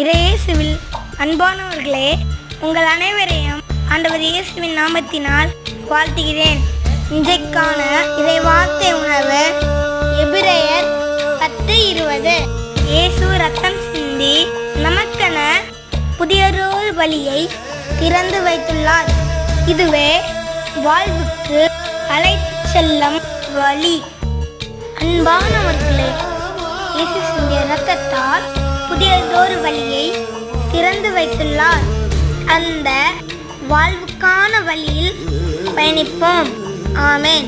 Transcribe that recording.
இயேசுவில் அன்பானவர்களே, உங்கள் அனைவரையும் ஆண்டவர் இயேசுவின் நாமத்தினால் வாழ்த்துகிறேன். இன்றைக்கான இறை வார்த்தை உணர்வு எபிரேயர் 10:20. இயேசு ரத்தம் சிந்தி நமக்கென புதியொரு வழியை திறந்து வைத்துள்ளார். இதுவே வாழ்வுக்கு அழைத்துச் செல்லும் வழி. அன்பானவர்களே, இயேசு சிந்திய ரத்தத்தால் புதியதொரு வழியை திறந்து வைத்துள்ளார். அந்த வாழ்வுக்கான வழியில் பயணிப்போம். ஆமென்.